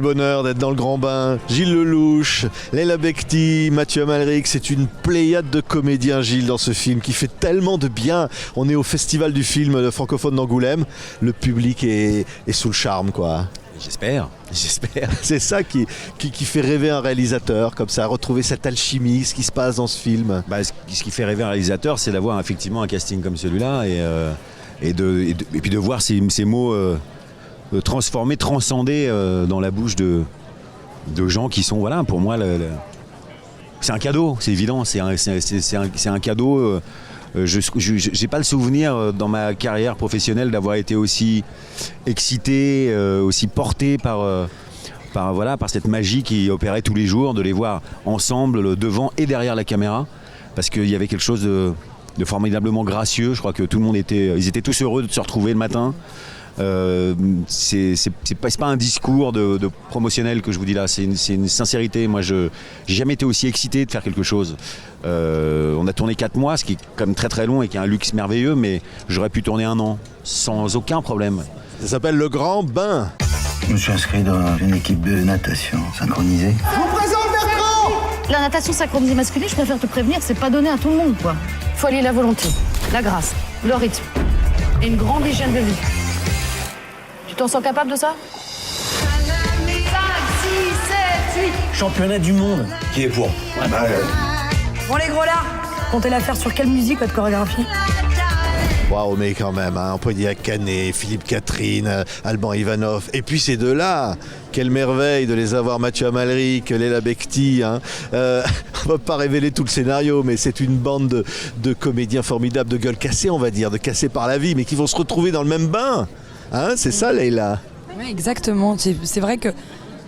bonheur d'être dans le grand bain. Gilles Lelouch, Leila Bekti, Mathieu Amalric, c'est une pléiade de comédiens, Gilles, dans ce film qui fait tellement de bien. On est au festival du film francophone d'Angoulême. Le public est sous le charme, quoi. J'espère. C'est ça qui fait rêver un réalisateur, comme ça, retrouver cette alchimie, ce qui se passe dans ce film. Ce qui fait rêver un réalisateur, c'est d'avoir effectivement un casting comme celui-là et puis de voir ces mots transformés, transcendés dans la bouche de gens qui sont, voilà, pour moi, c'est un cadeau, c'est évident, c'est un cadeau. Je n'ai pas le souvenir dans ma carrière professionnelle d'avoir été aussi excité, aussi porté par cette magie qui opérait tous les jours, de les voir ensemble devant et derrière la caméra, parce qu'il y avait quelque chose de formidablement gracieux. Je crois que tout le monde ils étaient tous heureux de se retrouver le matin. C'est pas un discours de promotionnel que je vous dis là, c'est une sincérité. Moi, j'ai jamais été aussi excité de faire quelque chose. On a tourné 4 mois, ce qui est quand même très très long et qui est un luxe merveilleux, mais j'aurais pu tourner 1 an sans aucun problème. Ça s'appelle Le Grand Bain. Je me suis inscrit dans une équipe de natation synchronisée. Je vous présente Bertrand. La natation synchronisée masculine, je préfère te prévenir, c'est pas donné à tout le monde, quoi. Faut allier la volonté, la grâce, le rythme et une grande hygiène de vie. Tu t'en sens capable de ça? 5, 6, 7, 8. Championnat du monde. Qui est pour? Bon les gros là, comptez la faire sur quelle musique, votre chorégraphie? Waouh, mais quand même, hein, Polignac Canet, Philippe Catherine, Alban Ivanov, et puis ces deux-là, quelle merveille de les avoir, Mathieu Amalric, Leila Bekti. Hein. On va pas révéler tout le scénario, mais c'est une bande de comédiens formidables, de gueules cassées, on va dire, de cassés par la vie, mais qui vont se retrouver dans le même bain. Hein, c'est ça, Leila? Oui, exactement. C'est vrai que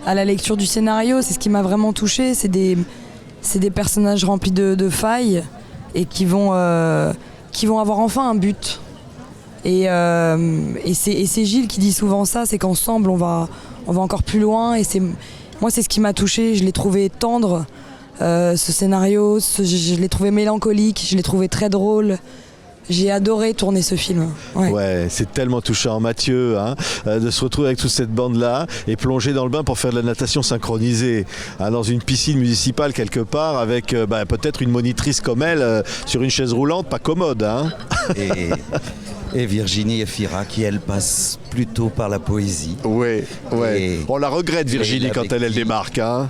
à la lecture du scénario, c'est ce qui m'a vraiment touchée. C'est des personnages remplis de failles et qui vont avoir enfin un but. Et c'est Gilles qui dit souvent ça, c'est qu'ensemble on va encore plus loin. Et moi, c'est ce qui m'a touchée. Je l'ai trouvé tendre, ce scénario. Je l'ai trouvé mélancolique. Je l'ai trouvé très drôle. J'ai adoré tourner ce film. Ouais, c'est tellement touchant, Mathieu, hein, de se retrouver avec toute cette bande-là et plonger dans le bain pour faire de la natation synchronisée, hein, dans une piscine municipale quelque part, avec peut-être une monitrice comme elle sur une chaise roulante, pas commode. Hein. Et Virginie Efira, qui elle passe plutôt par la poésie. Ouais. On la regrette, Virginie, quand elle démarque. Hein.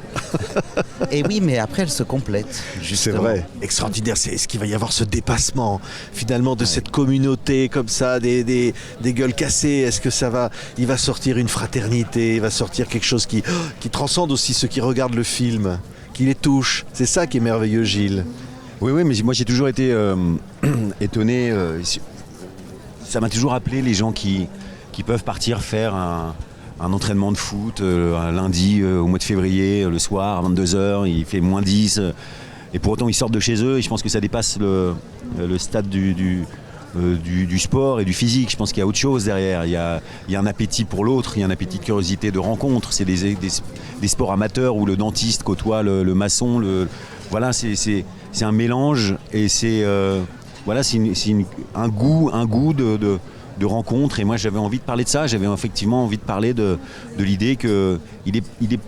Et oui, mais après elle se complète. Justement. C'est vrai, extraordinaire. Est-ce qu'il va y avoir ce dépassement finalement de cette communauté comme ça, des gueules cassées? Est-ce que il va sortir une fraternité, il va sortir quelque chose qui transcende aussi ceux qui regardent le film, qui les touche? C'est ça qui est merveilleux, Gilles. Oui, mais moi j'ai toujours été étonné. Ça m'a toujours appelé les gens qui peuvent partir faire un entraînement de foot un lundi au mois de février, le soir à 22h, il fait -10, et pour autant ils sortent de chez eux, et je pense que ça dépasse le stade du sport et du physique. Je pense qu'il y a autre chose derrière, il y a un appétit pour l'autre, il y a un appétit de curiosité, de rencontre. C'est des sports amateurs où le dentiste côtoie le maçon, voilà, c'est un mélange, et c'est un goût de rencontre. Et moi j'avais envie de parler de ça, j'avais effectivement envie de parler de l'idée qu'il est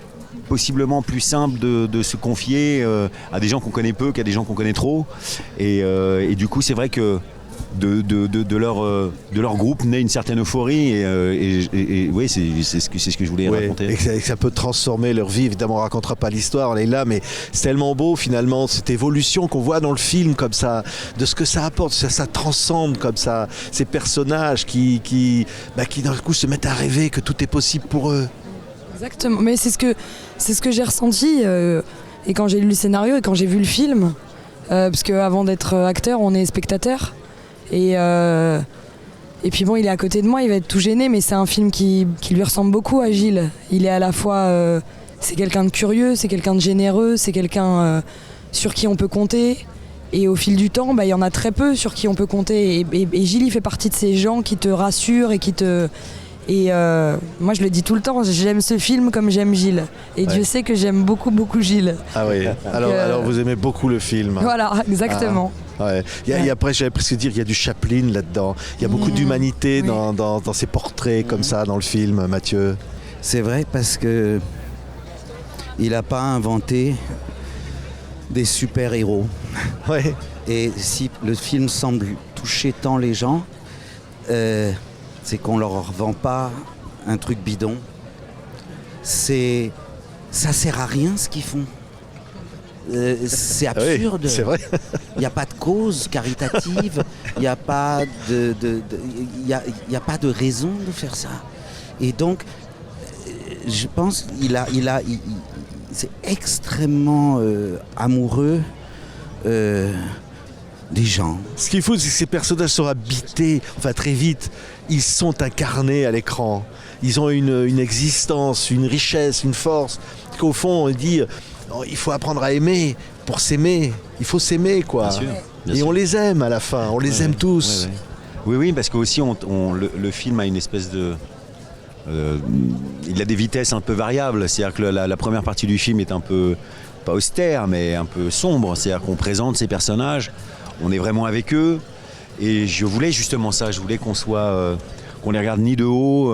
possiblement plus simple de se confier à des gens qu'on connaît peu qu'à des gens qu'on connaît trop. Et du coup c'est vrai que de leur groupe naît une certaine euphorie, et oui, c'est ce que je voulais raconter. Et que ça peut transformer leur vie. Évidemment, on ne racontera pas l'histoire, on est là, mais c'est tellement beau finalement, cette évolution qu'on voit dans le film, comme ça, de ce que ça apporte, ça transcende comme ça, ces personnages qui d'un coup se mettent à rêver que tout est possible pour eux. Exactement, mais c'est ce que j'ai ressenti, et quand j'ai lu le scénario et quand j'ai vu le film, parce qu'avant d'être acteur, on est spectateur. Et puis bon, il est à côté de moi, il va être tout gêné, mais c'est un film qui lui ressemble beaucoup à Gilles. Il est à la fois, c'est quelqu'un de curieux, c'est quelqu'un de généreux, c'est quelqu'un sur qui on peut compter. Et au fil du temps, il y en a très peu sur qui on peut compter. Et Gilles, il fait partie de ces gens qui te rassurent et qui te... Et moi je le dis tout le temps, j'aime ce film comme j'aime Gilles. Et Dieu sait que j'aime beaucoup, beaucoup Gilles. Ah oui, alors vous aimez beaucoup le film. Voilà, exactement. Ouais. Après, j'allais presque dire qu'il y a du Chaplin là-dedans. Il y a beaucoup d'humanité dans ces portraits comme ça dans le film, Mathieu. C'est vrai, parce que il n'a pas inventé des super-héros. Ouais. Et si le film semble toucher tant les gens, c'est qu'on leur vend pas un truc bidon. Ça sert à rien ce qu'ils font. C'est absurde. Oui, c'est vrai. Il n'y a pas de cause caritative, il n'y a pas y a pas de raison de faire ça. Et donc, je pense qu'il c'est extrêmement amoureux des gens. Ce qu'il faut, c'est que ces personnages sont habités, enfin très vite, ils sont incarnés à l'écran. Ils ont une existence, une richesse, une force. Qu'au fond, on dit, il faut apprendre à aimer pour s'aimer. Il faut s'aimer, quoi. Bien sûr, bien Et sûr. on les aime à la fin, on les aime tous. Ouais, ouais. Oui, parce qu'aussi le film a une espèce de... il a des vitesses un peu variables. C'est-à-dire que la première partie du film est un peu, pas austère, mais un peu sombre. C'est-à-dire qu'on présente ces personnages, on est vraiment avec eux. Et je voulais justement ça, je voulais qu'on soit... qu'on les regarde ni de haut,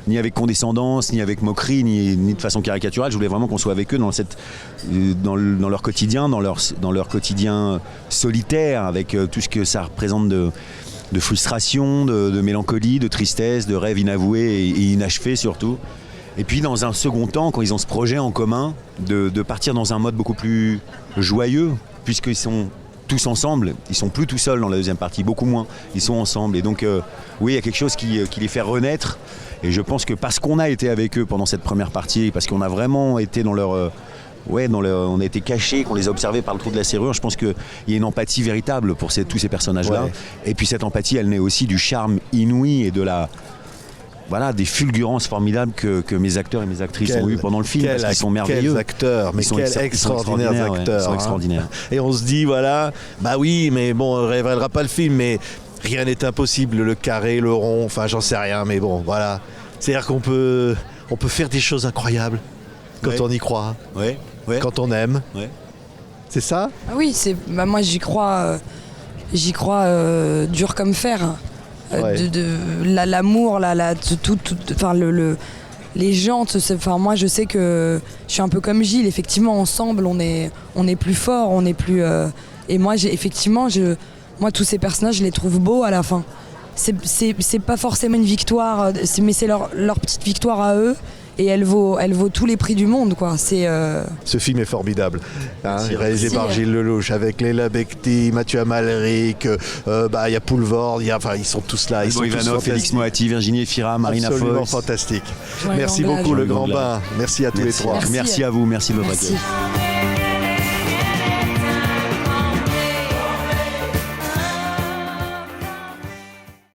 ni avec condescendance, ni avec moquerie, ni de façon caricaturale. Je voulais vraiment qu'on soit avec eux dans leur quotidien, dans leur quotidien solitaire, avec tout ce que ça représente de frustration, de mélancolie, de tristesse, de rêves inavoués et inachevés surtout. Et puis dans un second temps, quand ils ont ce projet en commun, de partir dans un mode beaucoup plus joyeux, puisqu'ils sont tous ensemble, ils sont plus tout seuls dans la deuxième partie, beaucoup moins, ils sont ensemble. Et donc oui, il y a quelque chose qui les fait renaître. Et je pense que parce qu'on a été avec eux pendant cette première partie, parce qu'on a vraiment été dans leur... on a été cachés, qu'on les a observés par le trou de la serrure. Je pense qu'il y a une empathie véritable pour tous ces personnages-là. Ouais. Et puis cette empathie, elle naît aussi du charme inouï et de des fulgurances formidables que mes acteurs et mes actrices ont eu pendant le film, parce qu'ils sont merveilleux. Quels acteurs, mais quels extraordinaires acteurs. Ils sont hein. extraordinaires. Et on se dit, voilà, bah oui, mais bon, on ne révélera pas le film, mais rien n'est impossible, le carré, le rond, enfin j'en sais rien, mais bon, voilà. C'est-à-dire qu'on peut faire des choses incroyables quand on y croit, Ouais, ouais. quand on aime. Ouais. C'est ça? Ah oui, moi j'y crois dur comme fer. Ouais. L'amour, enfin les gens, enfin moi je sais que je suis un peu comme Gilles, effectivement ensemble on est plus fort, on est plus et moi moi tous ces personnages je les trouve beaux à la fin. C'est pas forcément une victoire, mais c'est leur petite victoire à eux. Et elle vaut tous les prix du monde, quoi. Ce film est formidable, hein, réalisé Merci. par Gilles Lelouch, avec Léla Becti, Mathieu Amalric, il y a Poulvord, ils sont tous là. Ils sont tous Ivanov, fantastiques. Félix Moati, Virginie Efira, Marina Absolument Foïs. fantastique. Joyeux Merci langage. beaucoup, Le Joyeux Grand langage. Bain. Merci à tous les trois. Merci. Merci à vous, merci de votre accueil. Merci.